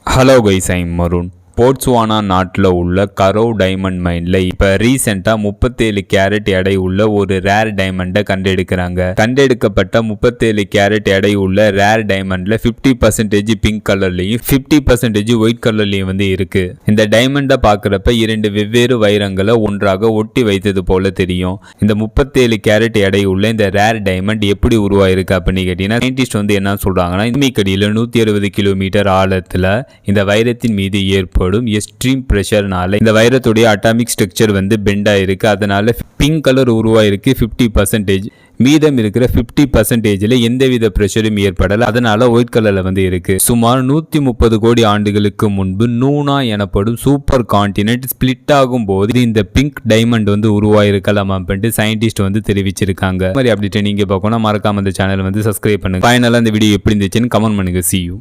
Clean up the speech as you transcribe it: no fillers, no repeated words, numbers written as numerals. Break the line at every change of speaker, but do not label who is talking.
Hello guys, I'm Marun. Botswana நாட்டில் உள்ள கரோ diamond மைனில் இப்போ ரீசெண்டாக 37 கேரட் எடை உள்ள ஒரு ரேர் டைமண்டை கண்டெடுக்கப்பட்ட 37 கேரட் எடை உள்ள ரேர் டைமண்டில் 50% பிங்க் கலர்லையும் 50% ஒயிட் கலர்லையும் இருக்கு. இந்த டைமண்டை பார்க்குறப்ப 2 வெவ்வேறு வைரங்களை ஒன்றாக ஒட்டி வைத்தது போல தெரியும். இந்த 37 கேரட் எடை உள்ள இந்த ரேர் டைமண்ட் எப்படி உருவாயிருக்கு அப்படின்னு கேட்டீங்கன்னா, சயின்டிஸ்ட் என்ன சொல்றாங்கன்னா, பூமிக்கடியில் 160 கிலோமீட்டர் ஆழத்தில் இந்த வைரத்தின் மீது ஏற்படும் எக்ஸ்ட்ரீம் பிரஷர்னால இந்த வைரத்துடைய அட்டாமிக் ஸ்ட்ரக்சர் பெண்ட் ஆயிருக்கு. அதனால பிங்க் கலர் உருவாயிருக்கு 50%. மீதம் இருக்கிற 50%ல எந்தவித பிரஷரும் ஏற்படல. அதனால ஒயிட் கலர்ல இருக்கு. சுமார் 130 கோடி ஆண்டுகளுக்கு முன்பு நூனா எனப்படும் சூப்பர் கான்டினென்ட் ஸ்பிளிட் ஆகும் போது இந்த பிங்க் டைமண்ட் உருவாயிருக்கலாம் அப்படின்ட்டு சயின்டிஸ்ட் தெரிவிச்சிருக்காங்க. இந்த மாதிரி அப்டேட் நீங்க பார்க்கணும், மறக்காம இந்த சேனல் சப்ஸ்கிரைப் பண்ணுங்க. ஃபைனலா இந்த வீடியோ எப்படி இருந்துச்சுன்னு கமெண்ட் பண்ணுங்க. See you.